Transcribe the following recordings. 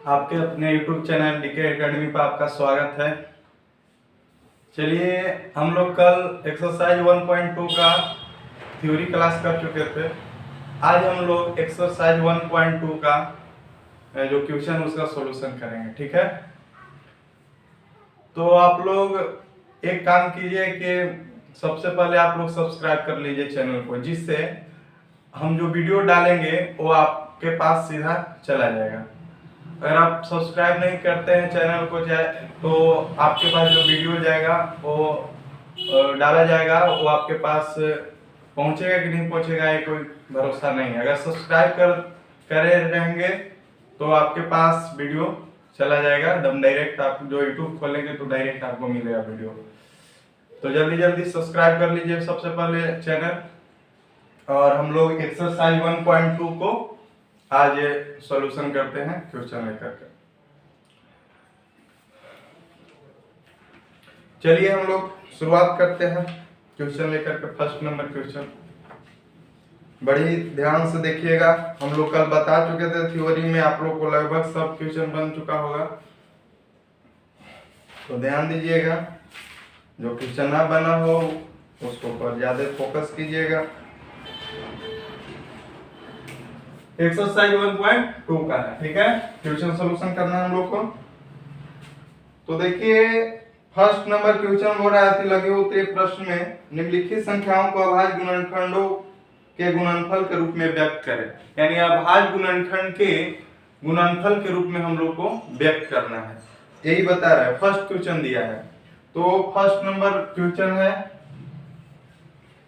आपके अपने YouTube channel DK academy पर आपका स्वागत है। चलिए, हम लोग कल एक्सरसाइज 1.2 का थ्योरी क्लास कर चुके थे। आज हम लोग एक्सरसाइज 1.2 का जो क्वेश्चन उसका सॉल्यूशन करेंगे, ठीक है। तो आप लोग एक काम कीजिए कि सबसे पहले आप लोग सब्सक्राइब कर लीजिए चैनल को, जिससे हम जो वीडियो डालेंगे वो आपके पास सीधा चला जाएगा। अगर आप सब्सक्राइब नहीं करते हैं चैनल को तो आपके पास जो वीडियो जाएगा वो डाला जाएगा, वो आपके पास पहुंचेगा कि नहीं पहुंचेगा ये कोई भरोसा नहीं है। अगर सब्सक्राइब करे रहेंगे तो आपके पास वीडियो चला जाएगा एकदम डायरेक्ट। आप जो यूट्यूब खोलेंगे तो डायरेक्ट आपको मिलेगा वीडियो। तो जल्दी जल्दी सब्सक्राइब कर लीजिए सबसे पहले चैनल। और हम लोग एक्सरसाइज 1.2 को आज सॉल्यूशन करते हैं क्वेश्चन लेकर के। चलिए हम लोग शुरुआत करते हैं क्वेश्चन लेकर के। फर्स्ट नंबर क्वेश्चन बड़ी ध्यान से देखिएगा। हम लोग कल बता चुके थे थ्योरी में, आप लोग को लगभग सब क्वेश्चन बन चुका होगा, तो ध्यान दीजिएगा। जो क्वेश्चन ना बना हो उसको पर ज्यादा फोकस कीजिएगा। एक्सरसाइज 1.2 का है, ठीक है। क्वेश्चन सॉल्यूशन करना है हम लोग को। तो देखिए, फर्स्ट नंबर क्वेश्चन हो रहा है, लगे होते प्रश्न में निम्नलिखित संख्याओं को अभाज्य गुणनखंडों के गुणनफल के रूप में व्यक्त करें। यानी अभाज्य गुणनखंड के गुणनफल के रूप में हम लोग को व्यक्त करना है, यही बता रहा है। फर्स्ट क्वेश्चन दिया है, तो फर्स्ट नंबर क्वेश्चन है।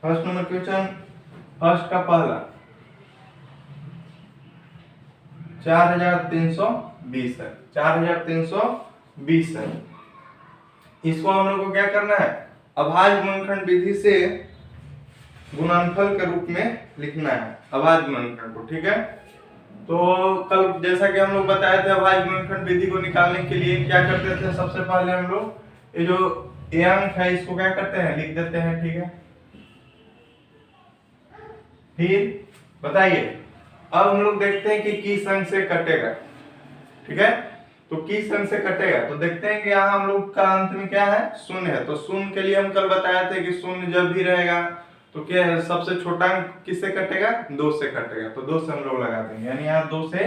फर्स्ट नंबर क्वेश्चन, फर्स्ट का पहला 4320 है। 4320 है। इसको हम लोग को क्या करना है, अभाज्य गुणनखंड विधि से गुणनफल के रूप में लिखना है अभाज्य गुणनखंड को, ठीक है। तो कल जैसा कि हम लोग बताए थे, अभाज्य गुणनखंड विधि को निकालने के लिए क्या करते थे, सबसे पहले हम लोग ये जो ए अंक है इसको क्या करते हैं, लिख देते हैं, ठीक है। फिर बताइए, अब हम लोग देखते हैं कि किस अंक से कटेगा, ठीक है। तो किस अंक से कटेगा, तो देखते हैं कि यहाँ हम लोग का अंत में क्या है, शून्य है। तो शून्य के लिए हम कल बताए थे कि शून्य जब भी रहेगा तो क्या है, सबसे छोटा अंक किससे कटेगा, 2 से कटेगा। तो 2 से हम लोग लगा देंगे, यानी यहाँ 2 से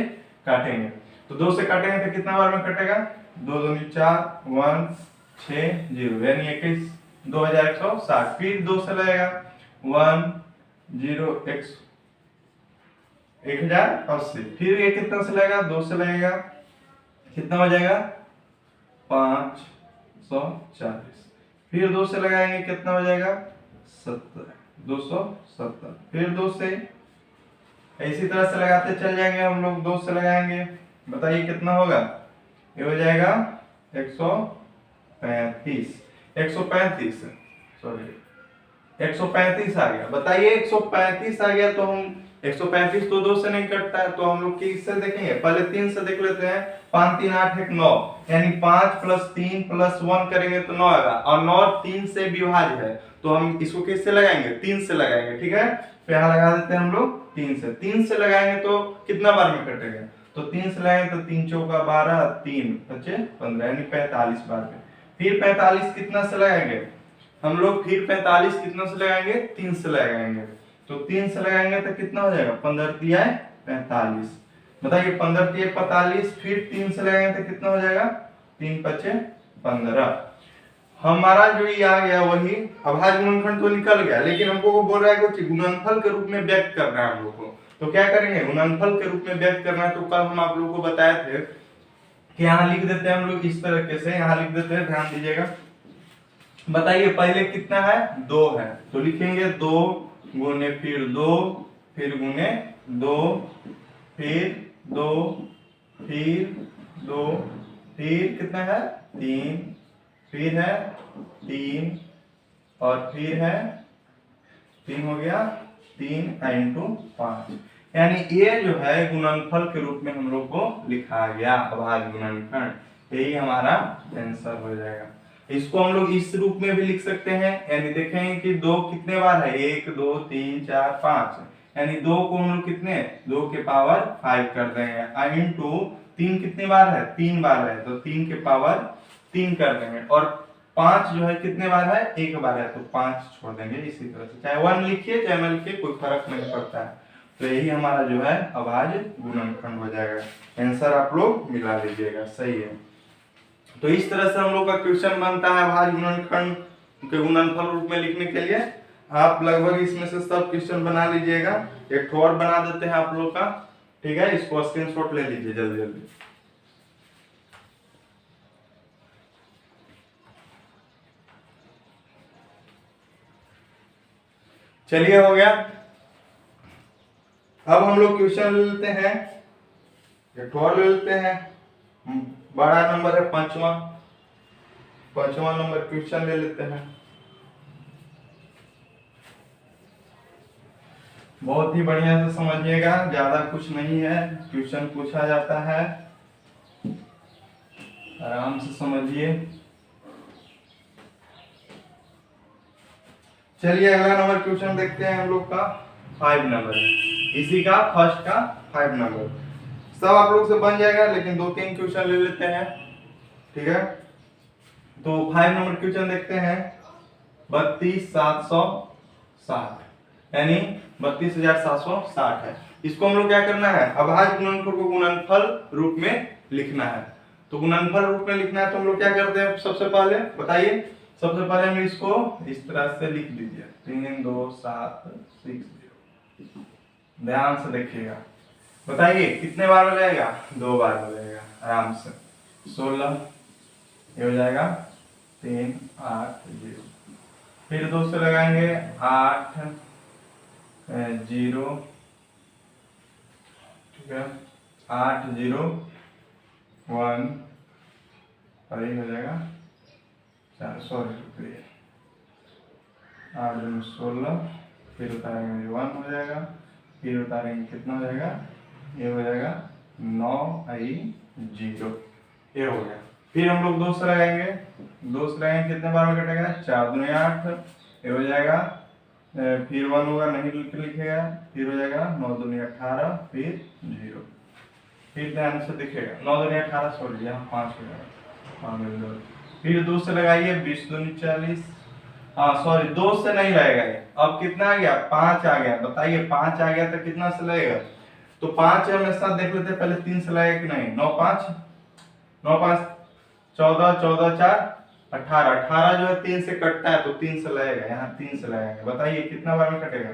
काटेंगे। तो 2 से काटेंगे तो कितना बार में कटेगा, 2 दूनी 4, 1 6 0, यानी 21 2160। फिर 2 से लगेगा 1 0 1080। फिर ये कितना से लगेगा, 2 से लगेगा, कितना हो जाएगा 540। फिर 2 से लगाएंगे, कितना हो जाएगा 70, 270। फिर 2 से इसी तरह से लगाते चल जाएंगे हम लोग। 2 से लगाएंगे, बताइए कितना होगा, ये हो जाएगा 135 सॉरी 135 आ गया। बताइए 135 आ गया, तो हम 135 तो 2 से नहीं कटता है, तो हम लोग किससे देखेंगे, पहले 3 से देख लेते हैं। 5 3 8 1 9, यानी 5 + 3 + 1 करेंगे तो 9 आएगा। और 9 3 से विभाज्य है, तो हम इसको किससे लगाएंगे, 3 से लगाएंगे, ठीक है। तो यहाँ लगा देते हैं हम लोग 3 से लगाएंगे तो कितना बार में कटेगा, तो 3 से लगाएंगे तो 3 चौका 12, 3 5 15, यानी 45 बार में। फिर 45 कितना से लगाएंगे हम लोग, फिर 45 कितना से लगाएंगे, 3 से लगाएंगे। तो 3 से लगाएंगे तो कितना हो जाएगा, 15 तिया 45। बताइए 15 तिया 45। फिर 3 से लगाएंगे तो कितना हो जाएगा, 3 5 15। हमारा जो ये आ गया वही अभाज्य गुणनखंड तो निकल गया, लेकिन हमको वो बोल रहा है कि गुणनफल के रूप में व्यक्त करना है हम लोग को। तो क्या करेंगे, गुणनफल के रूप में व्यक्त करना है। तो कल हम आप लोगों को बताए थे कि यहाँ लिख देते हैं हम लोग इस तरीके से, यहाँ लिख देते हैं, ध्यान दीजिएगा। बताइए पहले कितना है, 2 है, तो लिखेंगे 2 गुने फिर 2 फिर गुने 2 फिर 2 फिर 2 फिर कितना है 3, फिर है 3 और फिर है 3, हो गया 3 × 5, यानी ये जो है गुणनफल के रूप में हम लोग को लिखा गया अभाज्य गुणनखंड। यही हमारा आंसर हो जाएगा। इसको हम लोग इस रूप में भी लिख सकते हैं, यानी देखेंगे कि 2 कितने बार है, 1 2 3 4 5, यानी 2 को हम लोग कितने 2 के पावर 5 कर देंगे इंटू 3 कितनी बार है 3 बार है तो 3 के पावर 3 कर देंगे और 5 जो है कितने बार है 1 बार है तो 5 छोड़ देंगे। इसी तरह से चाहे 1 लिखिए चाहे न लिखिए कोई फर्क नहीं पड़ता है। तो यही हमारा जो है अभाज्य गुणनखंड हो जाएगा। आंसर आप लोग मिला लीजिएगा, सही है। तो इस तरह से हम लोग का क्वेश्चन बनता है अभाज्य गुणनखंड के गुणनफल रूप में लिखने के लिए। आप लगभग इसमें से सब क्वेश्चन बना लीजिएगा। एक और बना देते हैं आप लोग का, ठीक है, इसको स्क्रीनशॉट ले लीजिए जल्दी जल्दी। चलिए हो गया। अब हम लोग क्वेश्चन ले लेते हैं, एक और ले लेते हैं। बड़ा नंबर है पांचवा नंबर क्वेश्चन ले लेते हैं। बहुत ही बढ़िया से समझिएगा, ज्यादा कुछ नहीं है, क्वेश्चन पूछा जाता है, आराम से समझिए। चलिए अगला नंबर क्वेश्चन देखते हैं हम लोग का 5 नंबर, इसी का फर्स्ट का 5 नंबर। सब आप लोग से बन जाएगा लेकिन 2-3 क्वेश्चन ले लेते हैं, ठीक है। तो 5 नंबर क्वेश्चन देखते हैं। 32,760 यानी 32,760 है। इसको हम लोग क्या करना है अभाज्य गुणनखंड को गुणनफल रूप में लिखना है। तो गुणनफल रूप में लिखना है तो हम लोग क्या करते हैं सबसे पहले बताइए। सबसे पहले हम इसको इस तरह से लिख दीजिए 3 2 7 6 0। ध्यान से देखिएगा, बताइए कितने बार हो जाएगा 2 बार हो जाएगा आराम से। 16 ये हो जाएगा 3 8 0। फिर 2 से लगाएंगे 8 0, ठीक है, 8 0 1 और ये हो जाएगा 4 सॉरी 8 2 16। फिर उतारेंगे 1 हो जाएगा, फिर उतारेंगे कितना हो जाएगा ये हो जाएगा 9 0, ये हो गया। फिर हम लोग 2 से लगाएंगे, 2 से लगाएंगे कितने बार में कटेगा 4 2 8, ये हो जाएगा। फिर 1 होगा नहीं लिखेगा, फिर हो जाएगा 9 2 18, फिर 0। फिर ध्यान से दिखेगा 9 2 18 सॉरी यहाँ 5 हो जाएगा। फिर 2 से लगाइए 20 2 40, हाँ सॉरी 2 से नहीं लगेगा ये। अब कितना आ गया 5 आ गया, बताइए 5 आ गया तो कितना से लगेगा। तो 5 हमेशा देख लेते हैं पहले 3 से लगेगा कि नहीं। 9 5 14 14 4 18, 18 जो है 3 से कटता है तो 3 से लगेगा, यहाँ 3 से लगाएंगे। बताइए कितना बार में कटेगा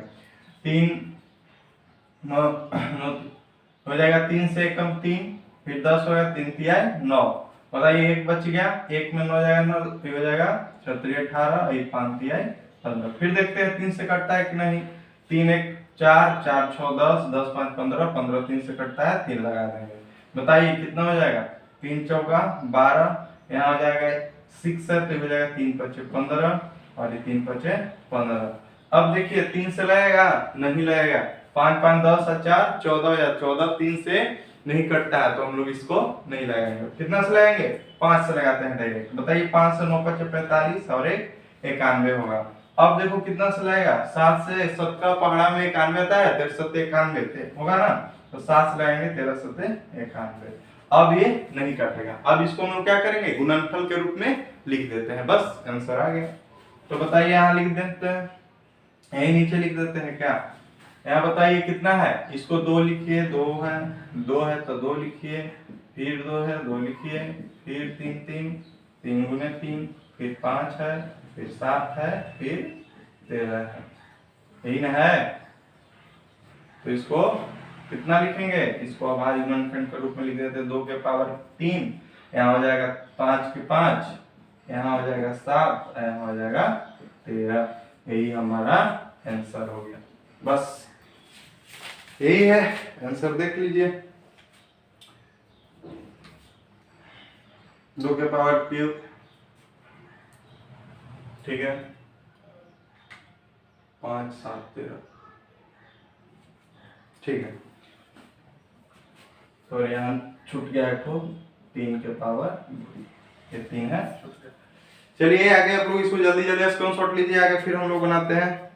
3 9 हो जाएगा, 3 से 1 कम 3, फिर 10 होगा 3 तिया 9। बताइए 1 बच गया, 1 में 9 हो जाएगा 9, फिर हो जाएगा 36 18, 1 5 तिया 15। फिर देखते हैं 3 से कटता है कि नहीं। 3 1 4 4 6 10 10 5 15 15 3 से कटता है 3 लगा देंगे। बताइए कितना हो जाएगा 3 चौका 12, यहाँ हो जाएगा 6 है तो हो जाएगा 3 5 15 और ये 3 5 15। अब देखिए 3 से लगेगा नहीं लगेगा, 5 5 10 और 4 14 या 14 3 से नहीं कटता है तो हम लोग इसको नहीं लगाएंगे। कितना से लगाएंगे 5 से लगाते हैं डायरेक्ट। बताइए 5 से 9 5 45 और 1 91 होगा। अब देखो कितना से लगेगा 7 से 7 का पहाड़ा में 91 आता है, 13 7 91 होगा ना, तो 7 से लगाएंगे 13 7 91। अब ये नहीं कटेगा। अब इसको हम लोग क्या करेंगे गुणनफल के रूप में लिख देते हैं, बस आंसर आ गया। तो बताइए यहाँ लिख देते हैं, यही नीचे लिख देते हैं क्या। यहाँ बताइए कितना है, इसको 2 लिखिए, 2 है तो 2 लिखिए, फिर 2 है 2 लिखिए, फिर 3 3 3 गुने 3, फिर 5 है, फिर 7 है, फिर 13 है, यही ना है। तो इसको कितना लिखेंगे, इसको अभाज्य गुणनखंड के रूप में लिख देते हैं 2 के पावर 3, यहाँ हो जाएगा 5 के 5, यहाँ हो जाएगा 7, यहाँ हो जाएगा 13। यही हमारा आंसर हो गया, बस यही है आंसर। देख लीजिए 2 के पावर क्यूब, ठीक है, 5 7 13, ठीक है। तो यहाँ छूट गया है तो 3 के पावर, ये 3 है, छूट गया। चलिए आगे आप लोग इसको जल्दी जल्दी स्क्रीनशॉट लीजिए, आगे फिर हम लोग बनाते हैं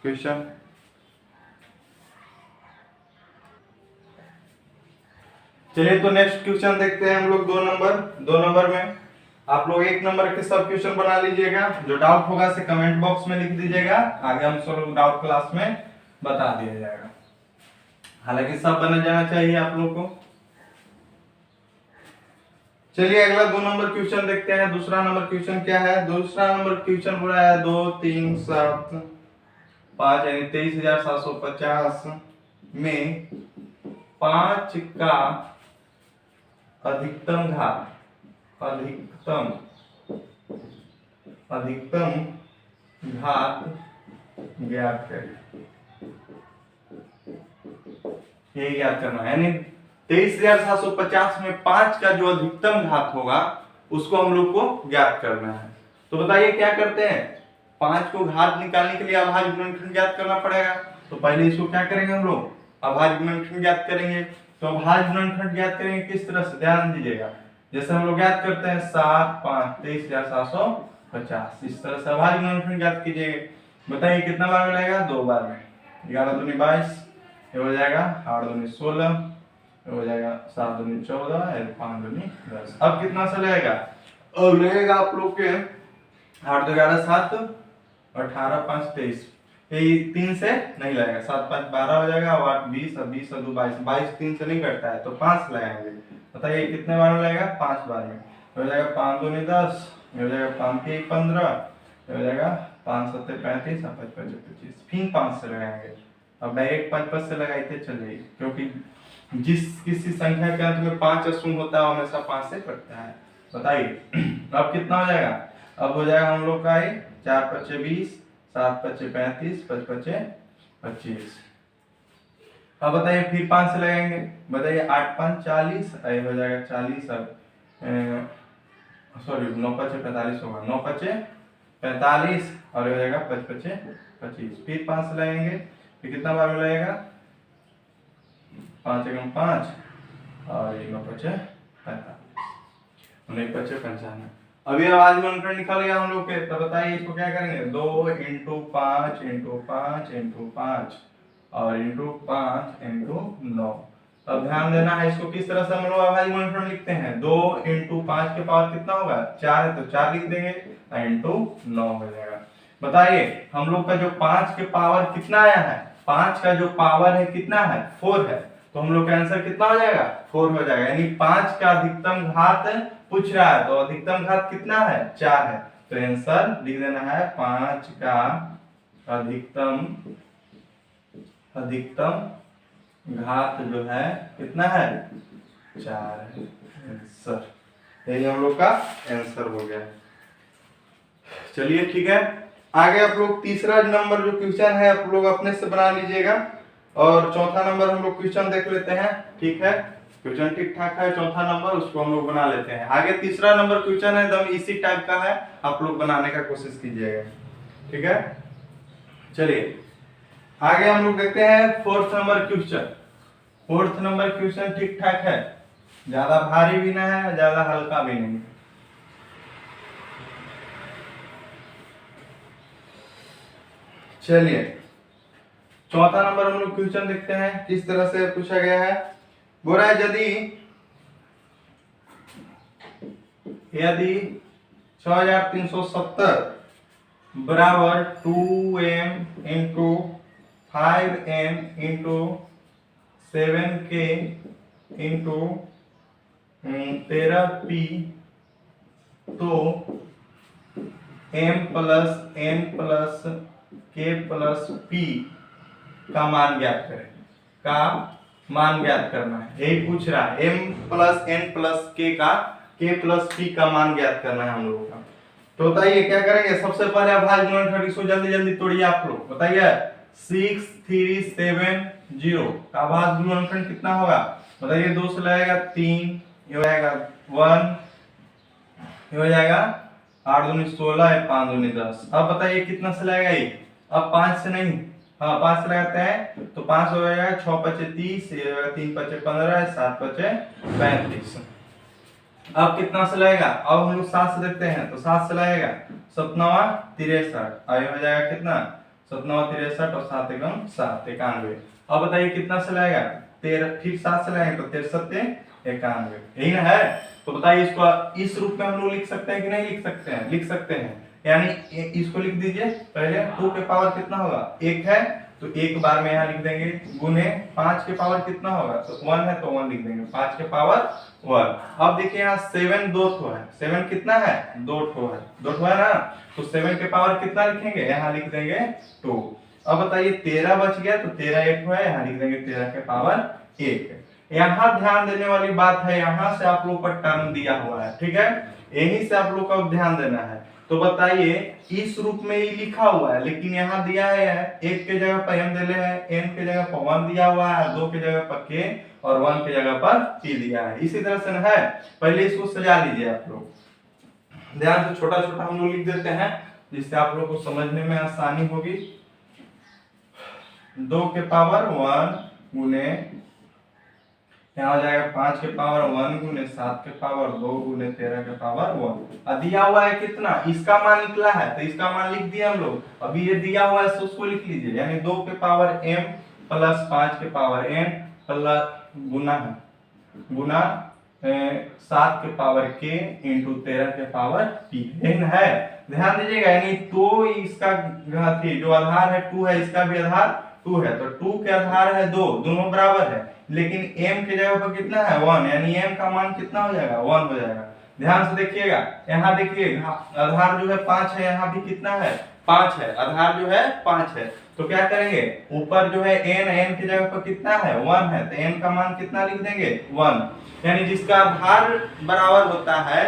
क्वेश्चन। चलिए तो नेक्स्ट क्वेश्चन देखते हैं हम लोग 2 नंबर में आप लोग 1 नंबर के सब क्वेश्चन बना लीजिएगा। जो डाउट होगा से कमेंट बॉक्स में लिख दीजिएगा, आगे हम सब लोग डाउट क्लास में बता दिया जाएगा। हालांकि सब बना जाना चाहिए आप लोग को। चलिए अगला 2 नंबर क्वेश्चन देखते हैं। दूसरा नंबर क्वेश्चन क्या है? दूसरा नंबर क्वेश्चन बोला है 2 3 7 5 यानी 23,750 में 5 का अधिकतम घात ज्ञात करें। यही ज्ञात करना है, यानी 23,750 में 5 का जो अधिकतम घात होगा उसको हम लोग को ज्ञात करना है। तो बताइए क्या करते हैं? 5 को घात निकालने के लिए अभाज्य गुणनखंड ज्ञात करना पड़ेगा। तो पहले इसको क्या करेंगे हम लोग? अभाज्य गुणनखंड ज्ञात करेंगे। तो अभाज्य गुणनखंड ज्ञात करेंगे किस तरह से? ध्यान दीजिएगा, जैसे हम लोग ज्ञात करते हैं 7 5 23,750, इस तरह से अभाज्य गुणनखंड ज्ञात कीजिएगा। बताइए कितना बार में लगेगा? 2 बार में। 11 दूनी 22, ये हो जाएगा 8 दूनी 16, ये हो जाएगा 7 दूनी 14 और 5 दूनी 10। अब कितना सा लगेगा? अब लगेगा आप लोग के 8 2 11 7 18 5 23, ये 3 से नहीं लगेगा। 7 5 12 हो जाएगा और 8 20 और 20 और 2 22, 22 3 से नहीं कटता है तो 5 लगाएंगे। बताइए कितने बार में लगेगा? 5 बार में। हो जाएगा 5 दूनी 10, हो जाएगा 5 3 15, हो जाएगा 5 7 35 और 5 5 25, फिर 5 से लगाएंगे। अब डायरेक्ट 5 5 से लगाते चलिए, क्योंकि जिस किसी संख्या के अंत में 5 शून्य होता है हमेशा 5 से कटता है। बताइए अब कितना हो जाएगा? अब हो जाएगा हम लोग का 4 5 20, 7 5 35, 5 5 25। अब बताइए फिर 5 से लगाएंगे। बताइए 8 5 40, हो जाएगा 40 सॉरी 9 5 45 होगा, 9 5 45 और हो जाएगा 5 5 25। फिर 5 से लगाएंगे, फिर कितना बार में लगेगा? 5 1 5 और 9 5 45, 9 5 95। अभी अभाज्य गुणनखंड निकल गया हम लोग के। तो बताइए इसको क्या करेंगे? 2 × 5 × 5 × 5 और × 5 × 9। अब ध्यान देना है इसको किस तरह से हम लोग अभाज्य गुणनखंड लिखते हैं। 2 × 5 के पावर कितना होगा? 4 है तो 4 लिख देंगे, × 9 हो जाएगा। बताइए हम लोग का जो 5 के पावर कितना आया है? 5 का जो पावर है कितना है? 4 है। तो हम लोग का आंसर कितना हो जाएगा? 4 हो जाएगा। यानी 5 का अधिकतम घात पूछ रहा है, तो अधिकतम घात कितना है? 4 है। तो आंसर लिख देना है 5 का अधिकतम घात जो है कितना है? 4 है। आंसर यही हम लोग का आंसर हो गया। चलिए ठीक है, आगे आप लोग तीसरा नंबर जो क्वेश्चन है आप लोग अपने से बना लीजिएगा और चौथा नंबर हम लोग क्वेश्चन देख लेते हैं। ठीक है, क्वेश्चन ठीक ठाक है, चौथा नंबर उसको हम लोग बना लेते हैं। आगे तीसरा नंबर क्वेश्चन है एकदम इसी टाइप का है, आप लोग बनाने का कोशिश कीजिएगा। ठीक है, चलिए आगे हम लोग देखते हैं fourth number question. Fourth number question ठीक ठाक है, ज्यादा भारी भी ना है ज्यादा हल्का भी नहीं। चलिए चौथा नंबर हम लोग क्वेश्चन देखते हैं किस तरह से पूछा गया है। बोल रहा है यदि 6370 बराबर 2m × 5m × 7k × 13p तो m + n + k + p का मान ज्ञात करें। का मान ज्ञात करना है, यही पूछ रहा है। m + n + k का k + p का मान ज्ञात करना है हम लोगों का। तो बताइए क्या करेंगे? सबसे पहले अभाज्य गुणनखंड इसको जल्दी जल्दी तोड़िए आप लोग। बताइए 6370 का अभाज्य गुणनखंड कितना होगा? बताइए 2 से लगेगा 3, ये हो जाएगा 1, ये हो जाएगा 8 दूनी 16 है, 5 दूनी 10। अब बताइए कितना से लगेगा ये? अब 5 से नहीं, हाँ 5 से लगाते हैं तो 5 हो जाएगा 6 × 5 = 30, ये हो जाएगा 3 × 5 = 15, 7 × 5 = 35। अब कितना से लगेगा? अब हम लोग 7 से देखते हैं तो 7 से लगेगा 7 9 63, आगे हो जाएगा कितना? 7 9 63 और 7 1 7 91। अब बताइए कितना से लगेगा? 13, फिर 7 से लगाएंगे तो 13 7 91, यही ना है। तो बताइए इसको इस रूप में हम लोग लिख सकते हैं कि नहीं लिख सकते हैं? लिख सकते हैं। यानी इसको लिख दीजिए पहले, 2 के पावर कितना होगा? 1 है तो एक बार में यहाँ लिख देंगे, गुने 5 के पावर कितना होगा? तो 1 है तो 1 लिख देंगे, 5 के पावर 1। अब देखिए यहाँ 7 दो ठो है, 7 कितना है? 2 ठो है, 2 ठो है ना, तो 7 के पावर कितना लिखेंगे? यहाँ लिख देंगे 2। अब बताइए 13 बच गया, तो 13 एक है, यहाँ लिख देंगे 13 के पावर 1। यहाँ ध्यान देने वाली बात है, यहाँ से आप लोग का टर्म दिया हुआ है, ठीक है, यहीं से आप लोग का ध्यान देना है। तो बताइए इस रूप में ही लिखा हुआ है, लेकिन यहाँ दिया है 1 के जगह पर m दिले है, n के जगह पर 1 दिया हुआ है, 2 के जगह पर k और 1 के जगह पर p दिया है। इसी तरह से ना है, पहले इसको सजा लीजिए आप लोग, ध्यान से छोटा छोटा हम लोग लिख देते हैं जिससे आप लोग को समझने में आसानी होगी। 2 के पावर 1 गुने, यहाँ हो जाएगा 5 के पावर 1 गुने 7 के पावर 2 गुने 13 के पावर 1। दिया हुआ है कितना? इसका मान निकला है तो इसका मान लिख दिया हम लोग। अभी ये दिया हुआ है तो उसको लिख लीजिए, यानी 2 के पावर m प्लस 5 के पावर n प्लस गुना 7 के पावर k इंटू 13 के पावर p है। ध्यान दीजिएगा, यानी तो इसका जो आधार है 2 है, इसका भी आधार 2 है, तो 2 के आधार है 2, दोनों बराबर है, लेकिन m के जगह पर कितना है? 1, यानी m का मान कितना हो जाएगा? 1 हो जाएगा। ध्यान से देखिएगा, यहाँ देखिए आधार जो है 5 है, यहाँ भी कितना है? 5 है, आधार जो है 5 है, तो क्या करेंगे? ऊपर जो है n के जगह पर कितना है? 1 है, तो n का मान कितना लिख देंगे? 1। यानी जिसका आधार बराबर होता है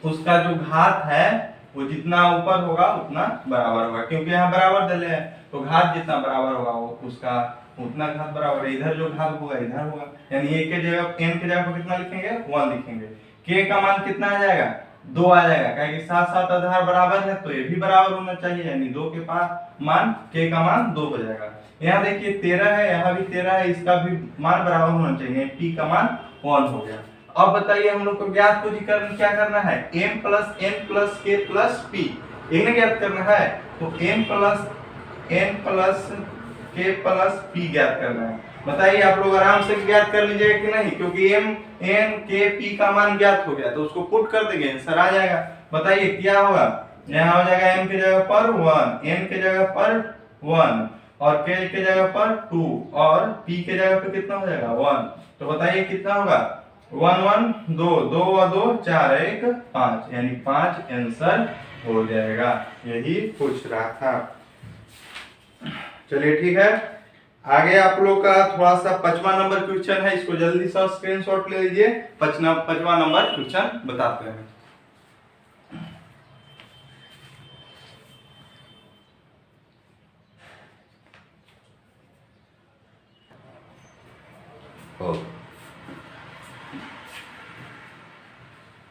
उसका जो घात है वो जितना ऊपर होगा उतना बराबर होगा, क्योंकि यहाँ बराबर दिले है तो घात जितना बराबर होगा वो उसका उतना घात बराबर है। इधर जो घात होगा इधर होगा, यानी एक के जगह n के जगह पर कितना लिखेंगे? 1 लिखेंगे। k का मान कितना आ जाएगा? 2 आ जाएगा, क्योंकि साथ साथ आधार बराबर है तो ये भी बराबर होना चाहिए, यानी 2 के पास मान k का मान 2 हो जाएगा। यहाँ देखिए 13 है, यहाँ भी 13 है, इसका भी मान बराबर होना चाहिए, p का मान 1 हो गया। अब बताइए हम लोग को ज्ञात पूंजीकरण क्या करना है? m plus n plus k plus p, यही ना ज्ञात करना है। तो m plus n plus k plus p ज्ञात करना है। बताइए आप लोग आराम से ज्ञात कर लीजिएगा कि नहीं, क्योंकि m n k p का मान ज्ञात हो गया तो उसको पुट कर देंगे, आंसर आ जाएगा। बताइए क्या होगा? यहाँ हो जाएगा m के जगह पर 1, n के जगह पर 1 और k के जगह पर 2 और p के जगह पर कितना हो जाएगा? 1। तो बताइए कितना होगा? 1 1 2, 2 और 2 4, 1 5, यानी 5 आंसर हो जाएगा। यही पूछ रहा था। चलिए ठीक है, आगे आप लोग का थोड़ा सा 5वां नंबर क्वेश्चन है, इसको जल्दी से स्क्रीनशॉट ले लीजिए। 5वां नंबर क्वेश्चन बताते हैं।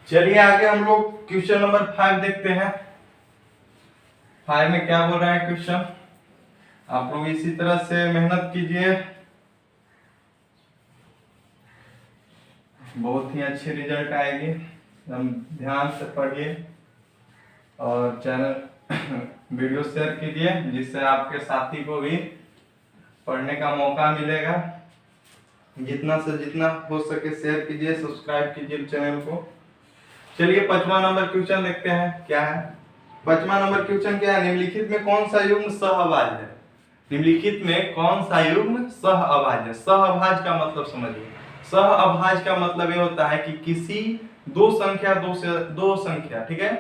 चलिए आगे हम लोग क्वेश्चन नंबर 5 देखते हैं। 5 में क्या बोल रहा है क्वेश्चन? आप लोग इसी तरह से मेहनत कीजिए, बहुत ही अच्छी रिजल्ट आएगी। हम ध्यान से पढ़िए और चैनल वीडियो शेयर कीजिए, जिससे आपके साथी को भी पढ़ने का मौका मिलेगा। जितना से जितना हो सके शेयर कीजिए, सब्सक्राइब कीजिए चैनल को। चलिए 5वां नंबर क्वेश्चन देखते हैं क्या है। 5वां नंबर क्वेश्चन क्या है? निम्नलिखित में कौन सा युग्म सहअभाज्य है? निम्नलिखित में कौन सा युग्म सहअभाज्य है? सहअभाज्य का मतलब समझिए। सहअभाज्य का मतलब ये होता है कि किसी दो संख्या, ठीक है,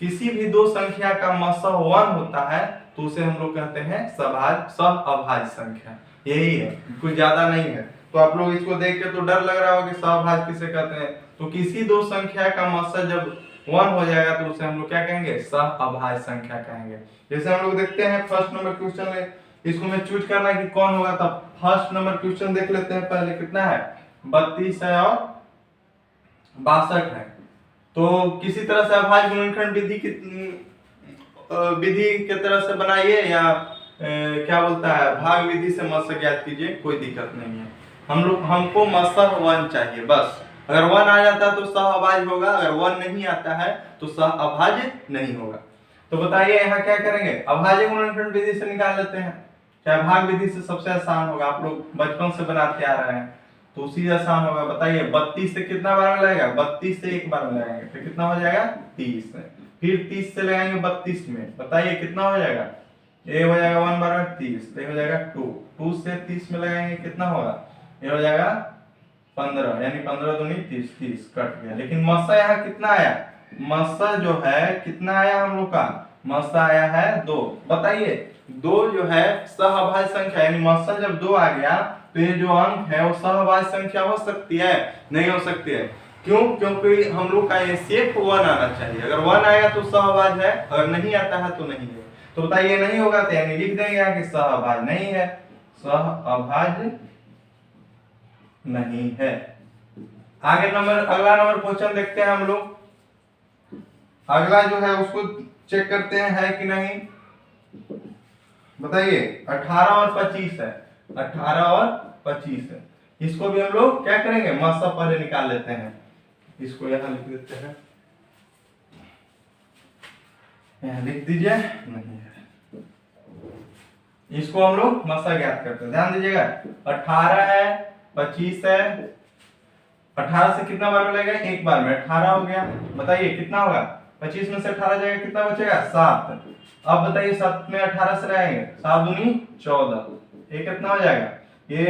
किसी भी दो संख्या का मसह 1 होता है तो उसे हम लोग कहते हैं सहअभाज्य संख्या। यही है, कुछ ज्यादा नहीं है। तो आप लोग इसको देख के तो डर लग रहा होगा कि सहअभाज्य किसे कहते हैं। तो किसी दो संख्या का मसह जब 1 हो जाएगा तो उसे हम लोग क्या कहेंगे? सहअभाज्य संख्या कहेंगे। जैसे हम लोग देखते हैं फर्स्ट नंबर क्वेश्चन में, इसको मैं चूज करना है कि कौन होगा। तब फर्स्ट नंबर क्वेश्चन देख लेते हैं पहले। कितना है? 32 है और 62 है। तो किसी तरह से अभाज्य गुणनखंड विधि के तरह से बनाइए या क्या बोलता है भाग विधि से मसह ज्ञात कीजिए, कोई दिक्कत नहीं है। हमको मसह 1 चाहिए बस। अगर 1 आ जाता है तो सहअभाज्य होगा, अगर 1 नहीं आता है तो सहअभाज्य नहीं होगा। तो बताइए यहाँ क्या करेंगे? अभाज्य गुणनखंड विधि से निकाल लेते हैं, चाहे भाग विधि से सबसे आसान होगा, आप लोग बचपन से बनाते आ रहे हैं। तो उसी आसान होगा। बताइए 32 से कितना बार में लगेगा, 32 से एक बार में लगाएंगे तो कितना हो जाएगा 30 में। फिर 30 से लगाएंगे 32 में, बताइए कितना हो जाएगा, ये हो जाएगा 1 बार में 30, तो ये हो जाएगा 2 से 30 में लगाएंगे कितना होगा, ये हो जाएगा 15, यानी 15 दूनी 30, 30 कट गया। लेकिन मस्सा यहाँ कितना आया, मस्सा जो है कितना आया हम लोग का, मस्सा आया है 2। बताइए 2 जो है सहभाज्य संख्या, यानी मस्सा जब 2 आ गया तो ये जो अंक है वो सहभाज्य संख्या हो सकती है, नहीं हो सकती है। क्यों, क्योंकि हम लोग का ये सिर्फ 1 आना चाहिए, अगर 1 आएगा तो सहभाज्य है, अगर नहीं आता है तो नहीं है। तो बताइए नहीं होगा तो यानी लिख देंगे यहाँ कि सहभाज्य नहीं है, सहभाज्य नहीं है। आगे नंबर, अगला नंबर क्वेश्चन देखते हैं हम लोग। अगला जो है उसको चेक करते हैं है कि नहीं। बताइए 18 और 25 है, 18 और 25 है। इसको भी हम लोग क्या करेंगे, मस्सा पहले निकाल लेते हैं, इसको यहां लिख देते हैं, यहां लिख दीजिए, नहीं है, इसको हम लोग मस्सा ज्ञात करते हैं। ध्यान दीजिएगा 18 है, 25 है, 18 से कितना बार मिलेगा, एक बार में 18 हो गया। बताइए कितना होगा, 25 में से 18 जाएगा कितना बचेगा 7। अब बताइए 7 में 18 से रहेंगे, 7 दूनी 14, ये कितना हो जाएगा, ये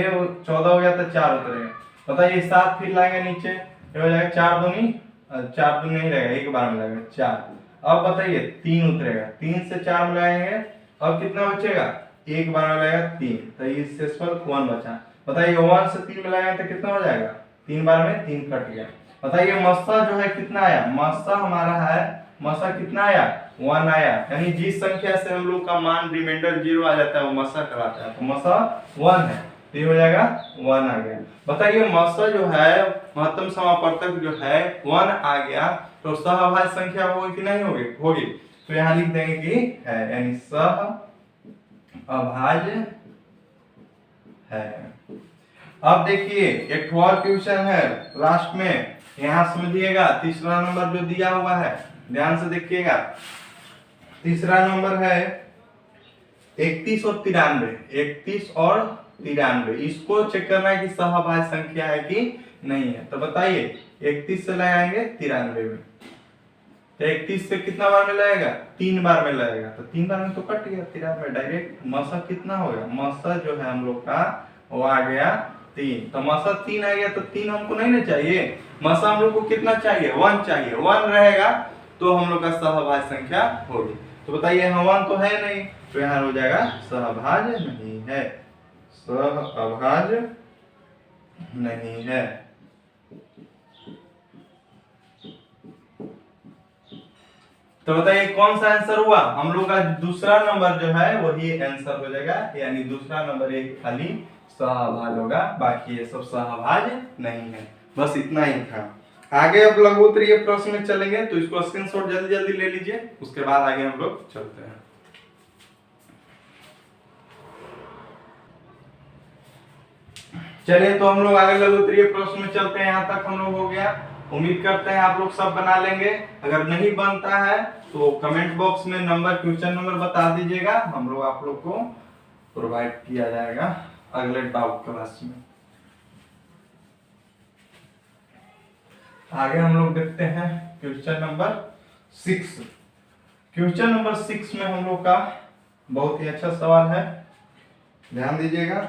14 हो गया तो 4 उतरेगा। बताइए 7 फिर लाएंगे नीचे, ये हो जाएगा 4 दूनी, 4 दूनी नहीं रहेगा, एक बार में लगेगा 4। अब बताइए 3 उतरेगा, 3 से 4 में लगाएंगे, अब कितना बचेगा, एक बार में लगेगा 3, तो इस शेषफल 1 बचा। बताइए 1 से 3 में लगाएंगे तो कितना हो जाएगा, 3 बार में 3 कट गया। बताइए मस्सा जो है कितना आया, मस्सा हमारा है, मस्सा कितना आया 1 आया, यानी जिस संख्या से हम लोग का मान रिमाइंडर 0 आ जाता है वो मस्सा कहलाता है, तो मस्सा 1 है, तो ये हो जाएगा 1 आ गया। बताइए मस्सा जो है महत्तम समापवर्तक जो है 1 आ गया, तो सहभाज्य संख्या होगी कि नहीं होगी, होगी, तो यहाँ लिख देंगे कि है, यानी सहभाज्य है। अब देखिए एक और क्वेश्चन है लास्ट में, यहां समझिएगा, तीसरा नंबर जो दिया हुआ है ध्यान से देखिएगा। तीसरा नंबर है 31 और 93, 31 और 93, इसको चेक करना है कि सहभाज्य संख्या है कि नहीं है। तो बताइए 31 से लगाएंगे 93 में, तो 31 से कितना बार में लगेगा, 3 बार में लगेगा, तो 3 बार में तो कट गया 93 डायरेक्ट। मस्सा कितना होगा, मस्सा जो है हम लोग का वो आ गया 3, तो मस्सा 3 आ गया, तो 3 हमको नहीं ना चाहिए, मस्सा हम लोग को कितना चाहिए 1 चाहिए, 1 रहेगा तो हम लोग का सहभाज्य संख्या होगी। तो बताइए यहाँ 1 तो है नहीं, तो यहाँ हो जाएगा सहभाज्य नहीं है, सहभाज्य नहीं है। तो बताइए कौन सा आंसर हुआ, हम लोग का दूसरा नंबर जो है वही आंसर हो जाएगा, यानी दूसरा नंबर एक खाली सहभाज्य होगा, बाकी ये सब सहभाज्य नहीं है। बस इतना ही था। आगे अब लघुत्तरीय प्रश्न में चलेंगे, तो इसको स्क्रीनशॉट जल्दी जल्दी ले लीजिए, उसके बाद आगे हम लोग चलते हैं। चलिए तो हम लोग आगे लघुत्तरीय प्रश्न में चलते हैं, यहाँ तक हम लोग हो गया। उम्मीद करते हैं आप लोग सब बना लेंगे, अगर नहीं बनता है तो कमेंट बॉक्स में नंबर, क्वेश्चन नंबर बता दीजिएगा, हम लोग आप लोग को प्रोवाइड किया जाएगा अगले डाउट क्लास में। आगे हम लोग देखते हैं क्वेश्चन नंबर 6। क्वेश्चन नंबर 6 में हम लोग का बहुत ही अच्छा सवाल है, ध्यान दीजिएगा।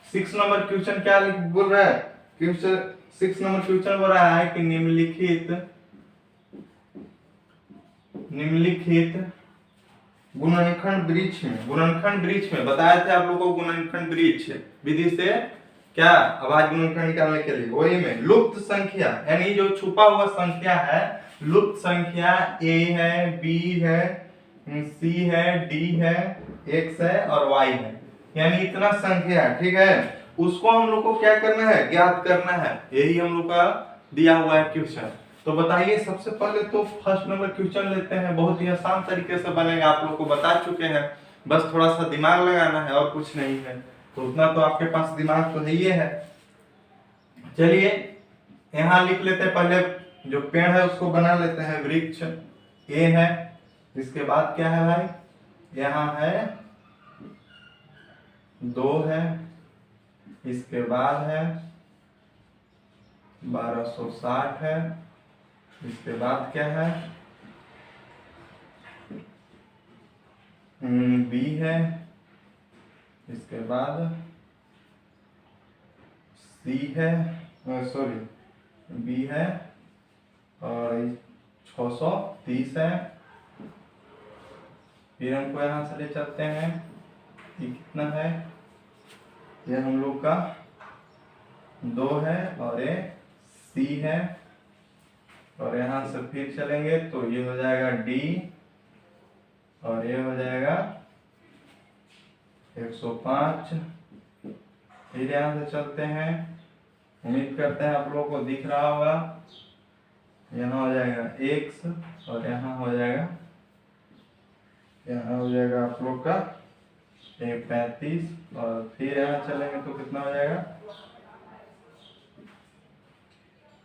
6 नंबर क्वेश्चन क्या बोल रहा है, क्वेश्चन 6 नंबर क्वेश्चन बोल रहा है कि निम्नलिखित गुणनखंड वृक्ष में बताया था आप लोगों को, गुणनखंड वृक्ष विधि से क्या अभाज्य गुणनखंड निकालने के लिए, वही में लुप्त संख्या, यानी जो छुपा हुआ संख्या है, लुप्त संख्या a है, b है, c है, d है, x है और y है, यानी इतना संख्या है, ठीक है। उसको हम लोग को क्या करना है, ज्ञात करना है, यही हम लोग का दिया हुआ है क्वेश्चन। तो बताइए सबसे पहले तो फर्स्ट नंबर क्वेश्चन लेते हैं, बहुत ही आसान तरीके से बनेगा, आप लोग को बता चुके हैं, बस थोड़ा सा दिमाग लगाना है और कुछ नहीं है, तो उतना तो आपके पास दिमाग तो है ही है। चलिए यहाँ लिख लेते हैं, पहले जो पेड़ है उसको बना लेते हैं, वृक्ष ए है, इसके बाद क्या है भाई, यहाँ है 2 है, इसके बाद है 1260 है। इसके बाद क्या है, बी है। इसके बाद सी है, सॉरी बी है, और 630 है। फिर हमको यहाँ से ले चलते हैं, ये कितना है, ये हम लोग का 2 है, और ये सी है। और यहाँ से फिर चलेंगे तो ये हो जाएगा डी, और ये हो जाएगा 105। फिर यहाँ से चलते हैं, उम्मीद करते हैं आप लोगों को दिख रहा होगा। यहाँ हो जाएगा x, और यहाँ हो जाएगा आप लोग का 35। और फिर यहाँ चलेंगे तो कितना हो जाएगा,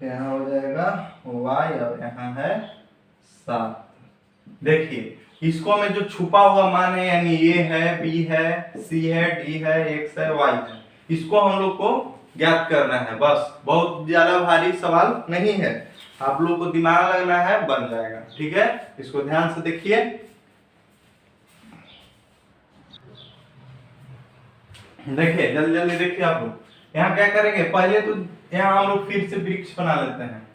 यहाँ हो जाएगा y, और यहाँ है 7। देखिए इसको में जो छुपा हुआ मान है, यानी ये है, b है, c है, d है, x है, y है, इसको हम लोग को ज्ञात करना है। बस बहुत ज्यादा भारी सवाल नहीं है, आप लोग को दिमाग लगना है, बन जाएगा। ठीक है, इसको ध्यान से देखिए। देखिए जल्दी जल्दी देखिए आप लोग। यहाँ क्या करेंगे, पहले तो यहाँ हम लोग फिर से वृक्ष बना लेते हैं।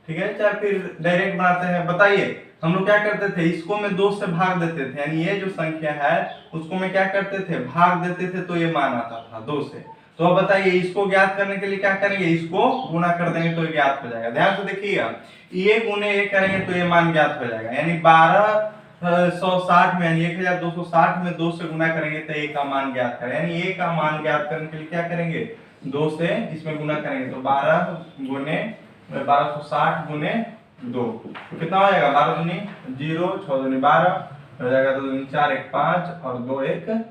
ठीक है, चाहे फिर डायरेक्ट बनाते हैं। बताइए हम लोग क्या करते थे, इसको में 2 से भाग देते थे, यानी ये जो संख्या है उसको में क्या करते थे, भाग देते थे, तो ये मान आता था 2 से। तो अब बताइए इसको ज्ञात करने के लिए क्या करेंगे, इसको गुना कर देंगे तो ये ज्ञात हो जाएगा। ध्यान से देखिएगा, ये गुने ये करेंगे तो ये मान ज्ञात हो जाएगा। यानी 1260 में, यानी 1260 में 2 से गुना करेंगे तो ए का मान ज्ञात करें। यानी ए का मान ज्ञात करने के लिए क्या करेंगे, 2 से इसमें गुना करेंगे तो 1260 गुने 2 तो कितना हो जाएगा, 12 दूनी 0, 6 दूनी 12 हो जाएगा, 2 दूनी 4, 1 5, और 2 1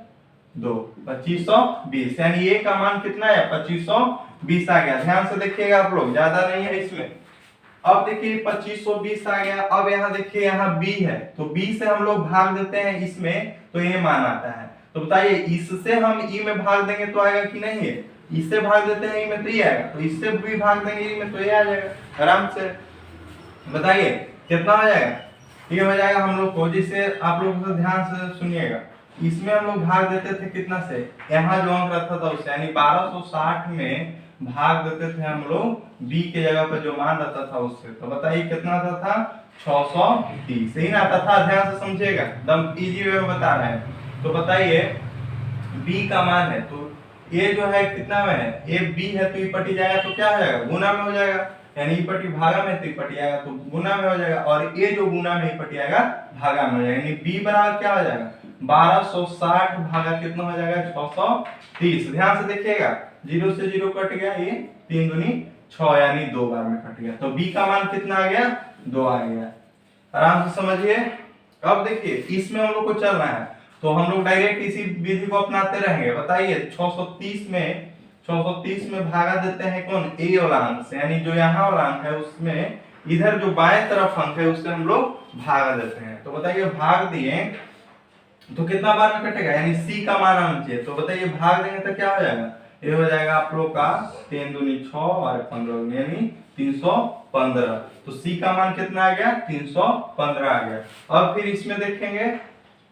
2, 2520। यानी ए का मान कितना है, 2520 आ गया। ध्यान से देखिएगा आप लोग, ज्यादा नहीं है इसमें। अब देखिए 2520 आ गया। अब यहाँ देखिए, यहाँ b है, तो b से हम लोग भाग देते हैं इसमें, तो ये मान आता है। तो बताइए इससे हम e में भाग देंगे तो आएगा कि नहीं, है इससे भाग देते हैं e में तो ये आएगा, तो इससे भी भाग देंगे e में तो ये आ जाएगा आराम से। बताइए कितना हो जाएगा, ये हो जाएगा हम लोग को, जिससे आप लोग ध्यान से सुनिएगा, इसमें हम लोग भाग देते थे कितना से, यहाँ जो अंक रखा था उससे, यानी 1260 में भाग देते थे हम लोग b के जगह पर जो मान रहता था उससे। तो बताइए कितना आता था, 630। यही ना आता था, ध्यान से समझिएगा, एकदम इजी वे में बता रहे हैं। तो बताइए b का मान है, तो ये जो है कितना में है, ये b है, तो ये पटी जाएगा तो क्या हो जाएगा, गुना में हो जाएगा। यानी पटी भागा में तो पटी आएगा तो गुना में हो जाएगा, और ये जो गुना में पटी आएगा भागा में हो जाएगा। यानी b बराबर क्या हो जाएगा, 1260 भागा कितना हो जाएगा, 630। ध्यान से देखिएगा, 0 से 0 कट गया, ये 3 दूनी 6, यानी 2 बार में कट गया। तो b का मान कितना आ गया, 2 आ गया। आराम से समझिए। अब देखिए इसमें हम लोग को चलना है, तो हम लोग डायरेक्ट इसी विधि को अपनाते रहेंगे। बताइए 630 में भागा देते हैं कौन, ए वाला अंक से, यानी जो यहाँ वाला अंक है उसमें इधर जो बाएं तरफ अंक है उससे हम लोग भागा देते हैं। तो बताइए भाग दिए तो कितना बार में कटेगा, यानी सी का मान आना चाहिए। तो बताइए भाग देंगे तो क्या हो जाएगा, ये हो जाएगा आप लोग का 3 दूनी 6 और 15 यानी 315। तो सी का मान कितना आ गया, 315 आ गया। अब फिर इसमें देखेंगे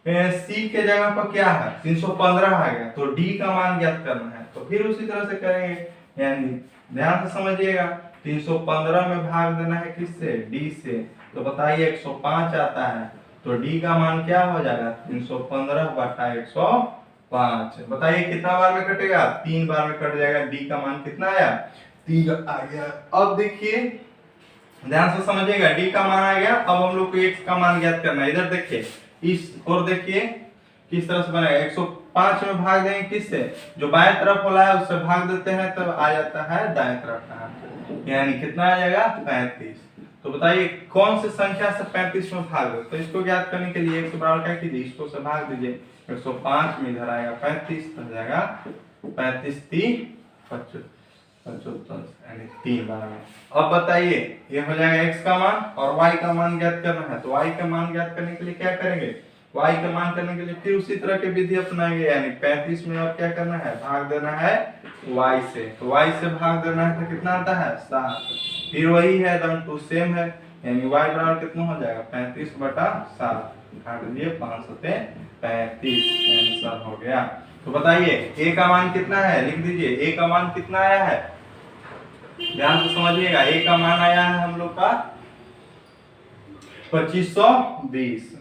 सी के जगह पर क्या है, 315 आ गया, तो डी का मान ज्ञात करना है। तो फिर उसी तरह से करेंगे, यानी ध्यान से समझिएगा, 315 में भाग देना है किससे, डी से। तो बताइए 105 आता है, तो डी का मान क्या हो जाएगा, 315 बटा 105। बताइए कितना बार में कटेगा, 3 बार में कट जाएगा। डी का मान कितना आया, 3 आ गया। अब देखिए ध्यान से समझिएगा, डी का मान आ गया। अब हम लोग को एक्स का मान ज्ञात करना है। इधर देखिए इस और देखिए किस तरह से बनेगा, 105 में भाग देंगे किससे, जो बाएं तरफ वाला है उससे भाग देते हैं, तब आ जाता है दाएं तरफ का, यानी कितना आ जाएगा, 35। तो बताइए कौन सी संख्या से 35 में भाग दे। तो इसको ज्ञात करने के लिए 1 के बराबर क्या कीजिए, इसको से भाग दीजिए, 105 में इधर आएगा 35, तो जाएगा 35 3 75 यानी 3 बार में। अब बताइए ये हो जाएगा x का मान, और y का मान ज्ञात करना है। तो y का मान ज्ञात करने के लिए क्या करेंगे, y का मान करने के लिए फिर उसी तरह के विधि अपनाएंगे, यानी 35 में अब क्या करना है, भाग देना है y से। तो y से भाग देना है तो कितना आता है 7। फिर वही है, एकदम टू सेम है, यानी y बराबर कितना हो जाएगा 35/7, काट दिए 5 होते 35, आंसर हो गया। तो बताइए a का मान कितना है, लिख दीजिए a का मान कितना आया है, ध्यान से समझिएगा। a का मान आया है हम लोग का 2520।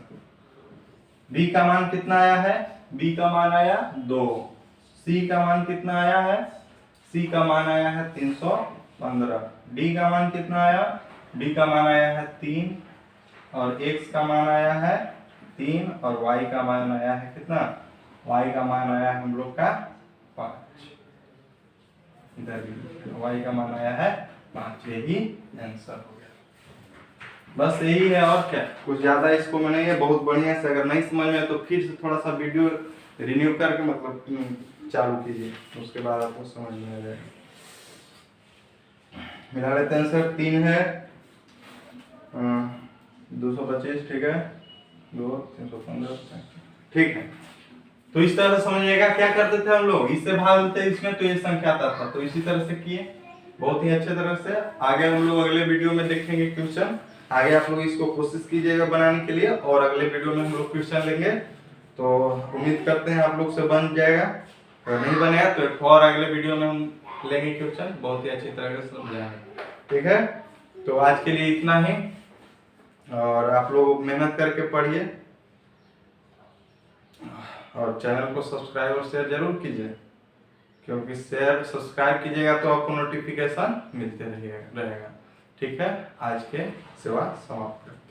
b का मान कितना आया है, b का मान आया 2। c का मान कितना आया है, c का मान आया है 315। d का मान कितना आया, d का मान आया है 3, और x का मान आया है 3, और y का मान आया है कितना, y का मान आया है हम लोग का 5। इधर y का मान आया है 5, यही आंसर हो गया। बस यही है, और क्या, कुछ ज्यादा इसको मैंने ये बहुत बढ़िया से, अगर नहीं समझ में तो फिर से थोड़ा सा वीडियो रिन्यू करके मतलब चालू कीजिए, उसके बाद आपको समझ में आ जाएगा। मिला लेते हैं आंसर 3 है 225, ठीक है 2 315, ठीक है। तो इस तरह से समझिएगा, क्या करते थे हम लोग, इससे भाग देते इसमें तो ये संख्या आता था, तो इसी तरह से किए बहुत ही अच्छे तरह से। आगे हम लोग अगले वीडियो में देखेंगे क्वेश्चन, आगे आप लोग इसको कोशिश कीजिएगा बनाने के लिए, और अगले वीडियो में हम लोग क्वेश्चन लेंगे। तो उम्मीद करते हैं आप लोग से बन जाएगा, और नहीं बनेगा तो एक और अगले वीडियो में हम लेंगे क्वेश्चन, बहुत ही अच्छी तरह से समझाएंगे, ठीक है। तो आज के लिए इतना ही, और आप लोग मेहनत करके पढ़िए, और चैनल को सब्सक्राइब और शेयर जरूर कीजिए, क्योंकि शेयर सब्सक्राइब कीजिएगा तो आपको नोटिफिकेशन मिलते रहेगा, ठीक है। आज के सेवा समाप्त।